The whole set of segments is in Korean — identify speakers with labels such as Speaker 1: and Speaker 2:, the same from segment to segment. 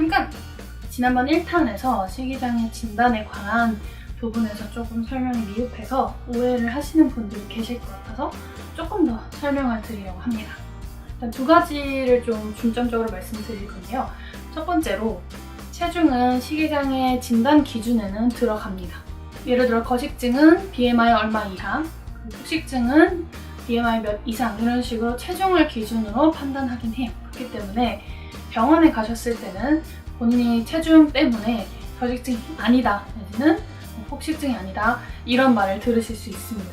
Speaker 1: 잠깐! 지난번 1탄에서 식이장애 진단에 관한 부분에서 조금 설명이 미흡해서 오해를 하시는 분들이 계실 것 같아서 조금 더 설명을 드리려고 합니다. 일단 두 가지를 좀 중점적으로 말씀드릴 건데요. 첫 번째로 체중은 식이장애 진단 기준에는 들어갑니다. 예를 들어 거식증은 BMI 얼마 이하, 폭식증은 BMI 몇 이상 이런 식으로 체중을 기준으로 판단하긴 해요. 그렇기 때문에 병원에 가셨을 때는 본인이 체중 때문에 거식증이 아니다 내지는 폭식증이 아니다 이런 말을 들으실 수 있습니다.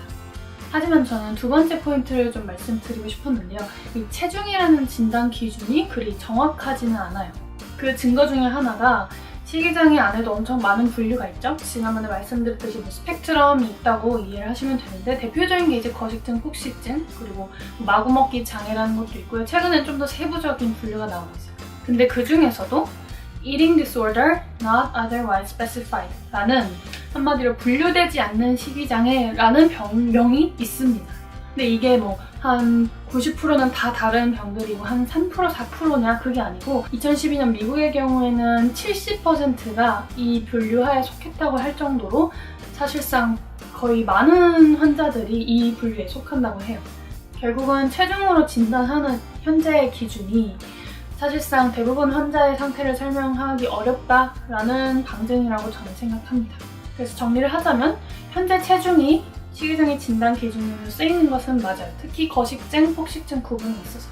Speaker 1: 하지만 저는 두 번째 포인트를 좀 말씀드리고 싶었는데요. 이 체중이라는 진단 기준이 그리 정확하지는 않아요. 그 증거 중에 하나가 식이장애 안에도 엄청 많은 분류가 있죠. 지난번에 말씀드렸듯이 스펙트럼이 있다고 이해를 하시면 되는데 대표적인 게 이제 거식증, 폭식증, 그리고 마구먹기 장애라는 것도 있고요. 최근엔 좀 더 세부적인 분류가 나오고 있어요. 근데 그 중에서도 Eating disorder not otherwise specified 라는 한마디로 분류되지 않는 식이장애라는 병명이 있습니다. 근데 이게 한 90%는 다 다른 병들이고 한 3%, 4%냐 그게 아니고 2012년 미국의 경우에는 70%가 이 분류하에 속했다고 할 정도로 사실상 거의 많은 환자들이 이 분류에 속한다고 해요. 결국은 체중으로 진단하는 현재의 기준이 사실상 대부분 환자의 상태를 설명하기 어렵다라는 방증이라고 저는 생각합니다. 그래서 정리를 하자면 현재 체중이 식이장애 진단 기준으로 쓰이는 것은 맞아요. 특히 거식증, 폭식증 구분이 있어서.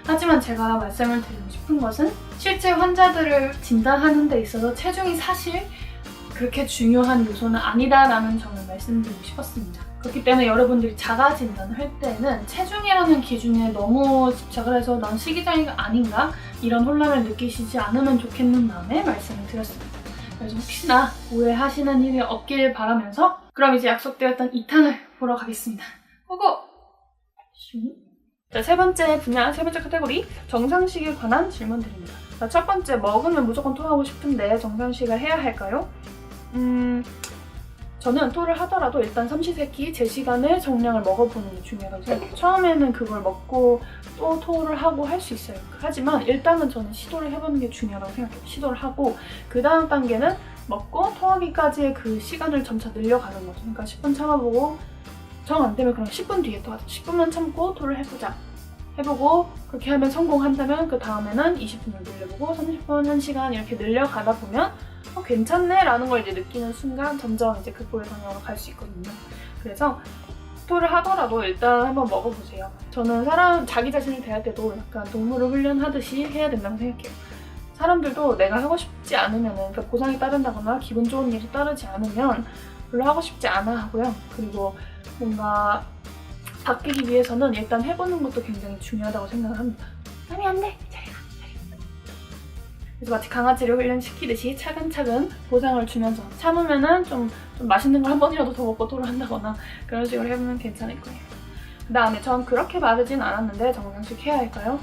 Speaker 1: 하지만 제가 말씀을 드리고 싶은 것은 실제 환자들을 진단하는 데 있어서 체중이 사실 그렇게 중요한 요소는 아니다라는 점을 말씀드리고 싶었습니다. 그렇기 때문에 여러분들이 자가 진단을 할 때는 체중이라는 기준에 너무 집착을 해서 난 식이장애가 아닌가? 이런 혼란을 느끼시지 않으면 좋겠는 마음에 말씀을 드렸습니다. 그래서 혹시나 오해하시는 일이 없길 바라면서 그럼 이제 약속되었던 2탄을 보러 가겠습니다. 고고! 자, 세 번째 분야, 세 번째 카테고리 정상식에 관한 질문드립니다. 자, 첫 번째, 먹으면 무조건 토하고 싶은데 정상식을 해야 할까요? 저는 토를 하더라도 일단 삼시세끼 제 시간에 정량을 먹어보는 게 중요하다고 생각해요. 처음에는 그걸 먹고 또 토를 하고 할 수 있어요. 하지만 일단은 저는 시도를 해보는 게 중요하다고 생각해요. 시도를 하고 그 다음 단계는 먹고 토하기까지의 그 시간을 점차 늘려가는 거죠. 그러니까 10분 참아보고 정 안 되면 그럼 10분 뒤에 또 하자. 10분만 참고 토를 해보자. 해보고 그렇게 하면 성공한다면 그 다음에는 20분을 늘려보고 30분, 1시간 이렇게 늘려가다 보면 괜찮네 라는 걸 이제 느끼는 순간 점점 이제 극복의 방향으로 갈 수 있거든요. 그래서 토를 하더라도 일단 한번 먹어보세요. 저는 자기 자신을 대할 때도 약간 동물을 훈련하듯이 해야 된다고 생각해요. 사람들도 내가 하고 싶지 않으면 그러니까 보상이 따른다거나 기분 좋은 일이 따르지 않으면 별로 하고 싶지 않아 하고요. 그리고 뭔가 바뀌기 위해서는 일단 해보는 것도 굉장히 중요하다고 생각을 합니다. 땀이 안 돼! 잘 가! 그래서 마치 강아지를 훈련시키듯이 차근차근 보상을 주면서 참으면은 좀 맛있는 걸 한 번이라도 더 먹고 토를 한다거나 그런 식으로 해보면 괜찮을 거예요. 그 다음에 전 그렇게 마르진 않았는데 정상식 해야 할까요?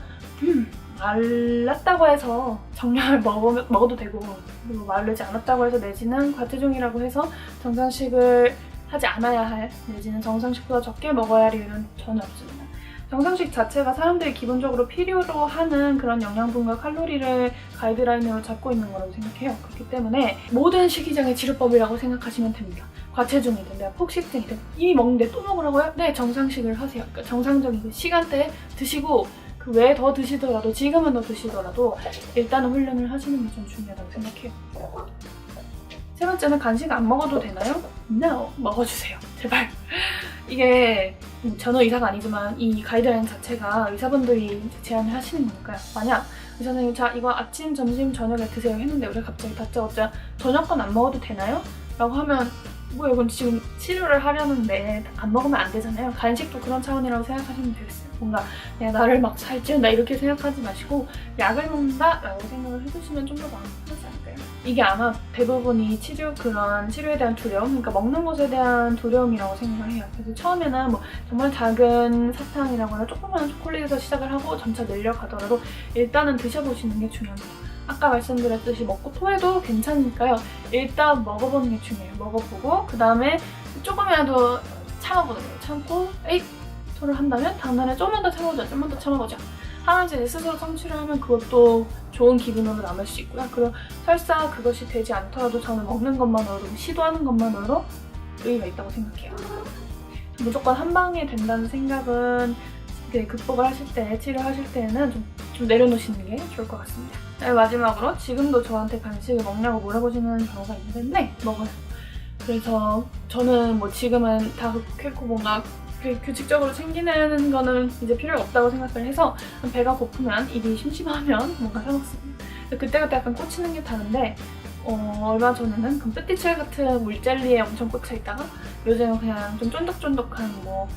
Speaker 1: 말랐다고 해서 정량을 먹어도 되고 그리고 마르지 않았다고 해서 내지는 과체중이라고 해서 정상식을 하지 않아야 할 내지는 정상식보다 적게 먹어야 할 이유는 전혀 없습니다. 정상식 자체가 사람들이 기본적으로 필요로 하는 그런 영양분과 칼로리를 가이드라인으로 잡고 있는 거라고 생각해요. 그렇기 때문에 모든 식이장애 치료법이라고 생각하시면 됩니다. 과체중이든 내가 폭식증이든 이미 먹는데 또 먹으라고요? 네, 정상식을 하세요. 그러니까 정상적인 그 시간대에 드시고 그 외에 더 드시더라도 지금은 더 드시더라도 일단은 훈련을 하시는 게 좀 중요하다고 생각해요. 세 번째는 간식 안 먹어도 되나요? No! 먹어주세요. 제발. 이게 저는 의사가 아니지만 이 가이드라인 자체가 의사분들이 제안을 하시는 거니까요. 만약 의사선생님 자 이거 아침, 점심, 저녁에 드세요 했는데 우리가 갑자기 다짜고짜 저녁 건 안 먹어도 되나요? 라고 하면 이건 지금 치료를 하려는데 안 먹으면 안 되잖아요. 간식도 그런 차원이라고 생각하시면 되겠어요. 뭔가 내가 나를 막 살찌운다 이렇게 생각하지 마시고 약을 먹는다 라고 생각을 해주시면 좀 더 마음이 편하지 않을까요? 이게 아마 대부분이 그런 치료에 대한 두려움, 그러니까 먹는 것에 대한 두려움이라고 생각을 해요. 그래서 처음에는 정말 작은 사탕이라거나 조그마한 초콜릿에서 시작을 하고 점차 늘려가더라도 일단은 드셔보시는 게 중요합니다. 아까 말씀드렸듯이 먹고 토해도 괜찮으니까요. 일단 먹어보는 게 중요해요. 먹어보고 그 다음에 조금이라도 참아보는 거예요. 참고 토를 한다면 다음날에 좀만 더 참아보자. 하면서 이제 스스로 성취를 하면 그것도 좋은 기분으로 남을 수 있고요. 그리고 설사 그것이 되지 않더라도 저는 먹는 것만으로도, 시도하는 것만으로도 의의가 있다고 생각해요. 무조건 한 방에 된다는 생각은 극복을 하실 때, 치료하실 때는 좀 내려놓으시는 게 좋을 것 같습니다. 네, 마지막으로 지금도 저한테 간식을 먹냐고 물어보시는 경우가 있는데 네, 먹어요. 그래서 저는 뭐 지금은 다 그렇고 뭔가 규칙적으로 챙기는 거는 이제 필요가 없다고 생각을 해서 배가 고프면, 입이 심심하면 뭔가 사 먹습니다. 그때그때 약간 꽂히는 게 다른데 얼마 전에는 금빛티첼 같은 물젤리에 엄청 꽂혀 있다가 요즘은 그냥 좀 쫀득쫀득한 뭐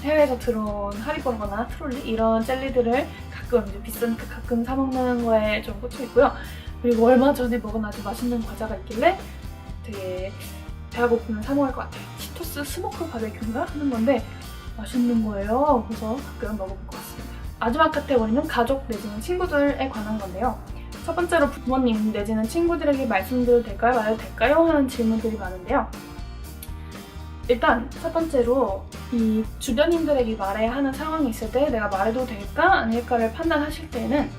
Speaker 1: 해외에서 들어온 하리보거나 트롤리 이런 젤리들을 가끔 이제 비싸니까 가끔 사 먹는 거에 좀 꽂혀 있고요. 그리고 얼마 전에 먹은 아주 맛있는 과자가 있길래 되게 배가 고프면 사 먹을 것 같아요. 치토스 스모크 바베큐인가 하는 건데 맛있는 거예요. 그래서 가끔 먹어볼 것 같습니다. 마지막 카테고리는 가족 내지는 친구들에 관한 건데요. 첫 번째로 부모님 내지는 친구들에게 말씀드려도 될까요? 말해도 될까요? 하는 질문들이 많은데요. 일단 첫 번째로 이 주변인들에게 말해야 하는 상황이 있을 때 내가 말해도 될까 아닐까를 판단하실 때는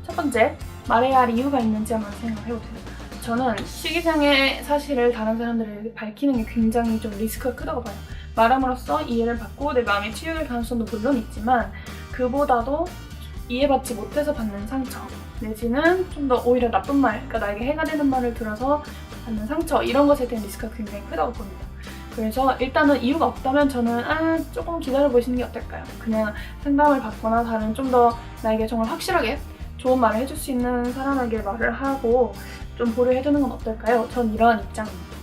Speaker 1: 첫 번째, 말해야 할 이유가 있는지 한번 생각을 해보세요. 저는 식이장애 사실을 다른 사람들에게 밝히는 게 굉장히 좀 리스크가 크다고 봐요. 말함으로써 이해를 받고 내 마음이 치유될 가능성도 물론 있지만 그보다도 이해받지 못해서 받는 상처 내지는 좀 더 오히려 나쁜 말, 그러니까 나에게 해가 되는 말을 들어서 받는 상처 이런 것에 대한 리스크가 굉장히 크다고 봅니다. 그래서 일단은 이유가 없다면 저는 조금 기다려보시는 게 어떨까요? 그냥 상담을 받거나 다른 좀 더 나에게 정말 확실하게 좋은 말을 해줄 수 있는 사람에게 말을 하고 좀 보류해두는 건 어떨까요? 전 이런 입장입니다.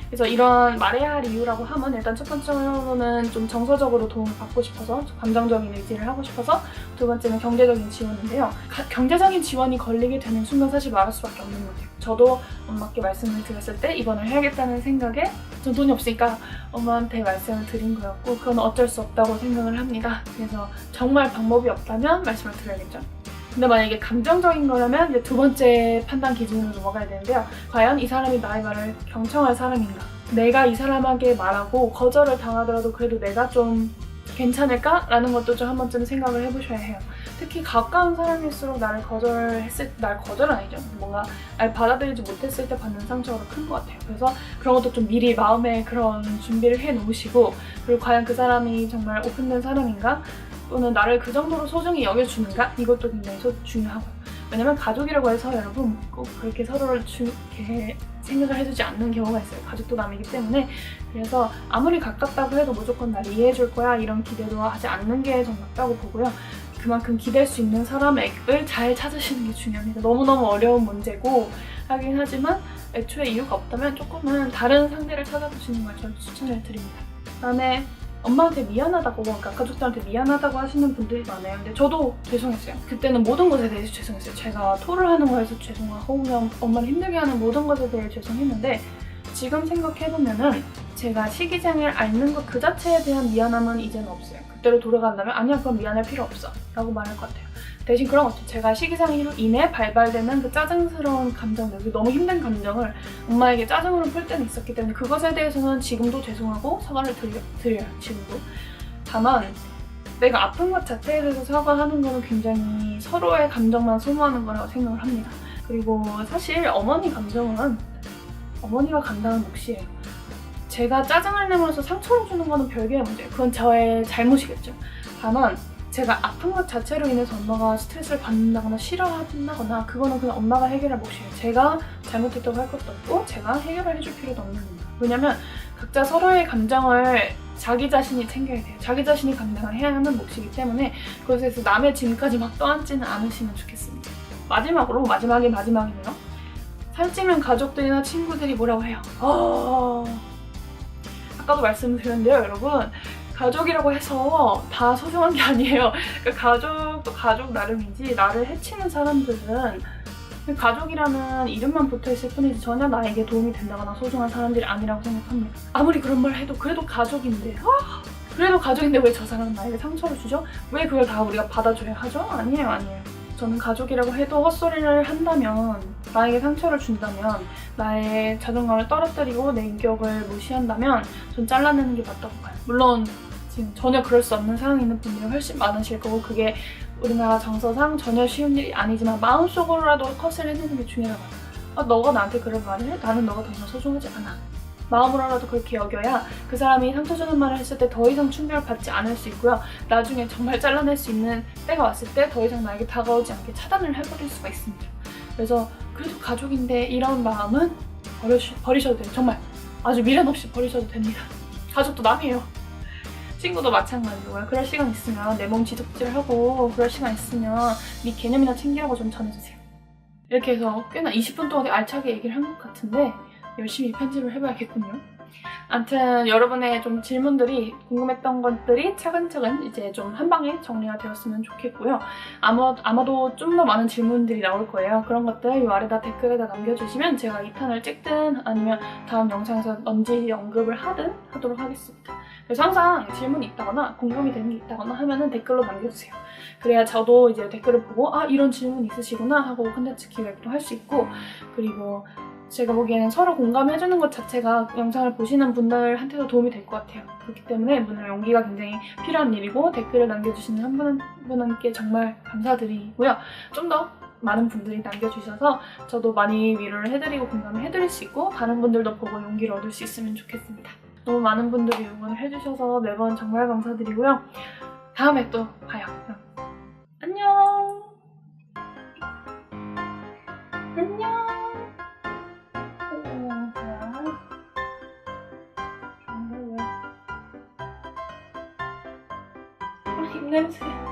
Speaker 1: 그래서 이런 말해야 할 이유라고 하면 일단 첫 번째로는 좀 정서적으로 도움을 받고 싶어서 감정적인 의지를 하고 싶어서 두 번째는 경제적인 지원인데요. 경제적인 지원이 걸리게 되는 순간 사실 말할 수밖에 없는 것 같아요. 저도 엄마께 말씀을 드렸을 때 입원을 해야겠다는 생각에 전 돈이 없으니까 엄마한테 말씀을 드린 거였고 그건 어쩔 수 없다고 생각을 합니다. 그래서 정말 방법이 없다면 말씀을 드려야겠죠. 근데 만약에 감정적인 거라면 이제 두 번째 판단 기준으로 넘어가야 되는데요. 과연 이 사람이 나의 말을 경청할 사람인가? 내가 이 사람에게 말하고 거절을 당하더라도 그래도 내가 좀 괜찮을까? 라는 것도 좀 한 번쯤 생각을 해보셔야 해요. 특히 가까운 사람일수록 날 거절은 아니죠. 뭔가 날 받아들이지 못했을 때 받는 상처가 큰 것 같아요. 그래서 그런 것도 좀 미리 마음에 그런 준비를 해 놓으시고 그리고 과연 그 사람이 정말 오픈된 사람인가? 또는 나를 그 정도로 소중히 여겨주는가? 이것도 굉장히 중요하고요. 왜냐면 가족이라고 해서 여러분 꼭 그렇게 서로를 이렇게 생각을 해주지 않는 경우가 있어요. 가족도 남이기 때문에. 그래서 아무리 가깝다고 해도 무조건 날 이해해줄 거야 이런 기대도 하지 않는 게 전 맞다고 보고요. 그만큼 기댈 수 있는 사람을 잘 찾으시는 게 중요합니다. 너무너무 어려운 문제고 하긴 하지만 애초에 이유가 없다면 조금은 다른 상대를 찾아보시는 걸 저는 추천을 드립니다. 그다음에 엄마한테 미안하다고, 그러니까 가족들한테 미안하다고 하시는 분들이 많아요. 근데 저도 죄송했어요. 그때는 모든 것에 대해서 죄송했어요. 제가 토를 하는 거에서 죄송하고 그냥 엄마를 힘들게 하는 모든 것에 대해 죄송했는데 지금 생각해보면은 제가 식이장애를 앓는 것 그 자체에 대한 미안함은 이제는 없어요. 그때로 돌아간다면 아니야 그럼 미안할 필요 없어 라고 말할 것 같아요. 대신 그런 것 같아요. 제가 식이장애로 인해 발발되는 그 짜증스러운 감정들, 너무 힘든 감정을 엄마에게 짜증으로 풀 때는 있었기 때문에 그것에 대해서는 지금도 죄송하고 사과를 드려요. 지금도. 다만 내가 아픈 것 자체에 대해서 사과하는 거는 굉장히 서로의 감정만 소모하는 거라고 생각을 합니다. 그리고 사실 어머니 감정은 어머니가 감당한 몫이에요. 제가 짜증을 내면서 상처를 주는 거는 별개의 문제예요. 그건 저의 잘못이겠죠. 다만 제가 아픈 것 자체로 인해서 엄마가 스트레스를 받는다거나 싫어한다거나 그거는 그냥 엄마가 해결할 몫이에요. 제가 잘못했다고 할 것도 없고 제가 해결을 해줄 필요도 없는 겁니다. 왜냐면 각자 서로의 감정을 자기 자신이 챙겨야 돼요. 자기 자신이 감당을 해야 하는 몫이기 때문에 그것에서 남의 짐까지 막 떠안지는 않으시면 좋겠습니다. 마지막이네요. 살찌면 가족들이나 친구들이 뭐라고 해요? 아까도 말씀드렸는데요, 여러분. 가족이라고 해서 다 소중한 게 아니에요. 그러니까 가족도 가족 나름이지 나를 해치는 사람들은 가족이라는 이름만 붙어있을 뿐이지 전혀 나에게 도움이 된다거나 소중한 사람들이 아니라고 생각합니다. 아무리 그런 말 해도 그래도 가족인데 왜 저 사람은 나에게 상처를 주죠? 왜 그걸 다 우리가 받아줘야 하죠? 아니에요. 저는 가족이라고 해도 헛소리를 한다면, 나에게 상처를 준다면, 나의 자존감을 떨어뜨리고 내 인격을 무시한다면 전 잘라내는 게 맞다고 봐요. 물론 지금 전혀 그럴 수 없는 상황에 있는 분들이 훨씬 많으실 거고 그게 우리나라 정서상 전혀 쉬운 일이 아니지만 마음속으로라도 컷을 해내는 게 중요하다고. 너가 나한테 그런 말을 해? 나는 너가 더 이상 소중하지 않아. 마음으로라도 그렇게 여겨야 그 사람이 상처 주는 말을 했을 때 더 이상 충격을 받지 않을 수 있고요. 나중에 정말 잘라낼 수 있는 때가 왔을 때 더 이상 나에게 다가오지 않게 차단을 해버릴 수가 있습니다. 그래서 그래도 가족인데 이런 마음은 버리셔도 돼요. 정말 아주 미련 없이 버리셔도 됩니다. 가족도 남이에요. 친구도 마찬가지고요. 그럴 시간 있으면 내 몸 지적질하고 그럴 시간 있으면 네 개념이나 챙기라고 좀 전해주세요. 이렇게 해서 꽤나 20분 동안 알차게 얘기를 한 것 같은데 열심히 편집을 해봐야겠군요. 아무튼 여러분의 좀 질문들이 궁금했던 것들이 차근차근 이제 좀 한 방에 정리가 되었으면 좋겠고요. 아마도 좀 더 많은 질문들이 나올 거예요. 그런 것들 이 아래다 댓글에다 남겨주시면 제가 2탄을 찍든 아니면 다음 영상에서 언제 언급을 하든 하도록 하겠습니다. 그래서 항상 질문이 있다거나 궁금이 되는 게 있다거나 하면은 댓글로 남겨주세요. 그래야 저도 이제 댓글을 보고 이런 질문 있으시구나 하고 콘텐츠 기획도 할 수 있고, 그리고 제가 보기에는 서로 공감해주는 것 자체가 영상을 보시는 분들한테도 도움이 될 것 같아요. 그렇기 때문에 오늘 용기가 굉장히 필요한 일이고 댓글을 남겨주시는 한 분 한 분께 정말 감사드리고요. 좀 더 많은 분들이 남겨주셔서 저도 많이 위로를 해드리고 공감을 해드릴 수 있고 다른 분들도 보고 용기를 얻을 수 있으면 좋겠습니다. 너무 많은 분들이 응원을 해주셔서 매번 정말 감사드리고요. 다음에 또 봐요. 그럼. 안녕. 안녕. 입냄새.